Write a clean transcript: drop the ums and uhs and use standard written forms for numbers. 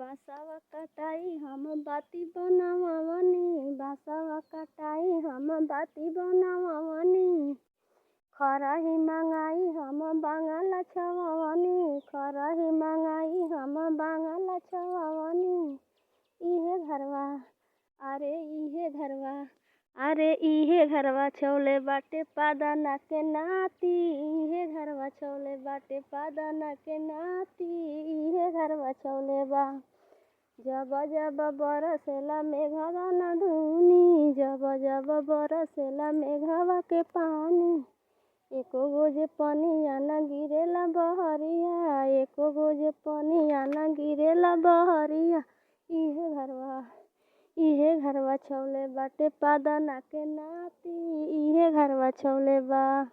बांसवा कटाई हम बाती बनावनी, बांसवा कटाई हम बाती बनावनी। खरही मंगाई हम बांगला छवनी, खरही मंगाई हम बांगला छवनी। इहे घरवा अरे इहे घरवा छौले बाटे पादना के नाती, इहे घरवा छौले बाटे पादना के नाती, इहे घरवा छौले बा। जब जब बरसेला मेघवा न धुनी, जब जब बरसेला मेघवा के पानी। एको गो जे पनिया न गिरेला बहरिया, एको गो जे पनिया न गिरेला बहरिया। इहे घरवा छौले बाटे पादना के नाती, इहे घरवा छौले बा।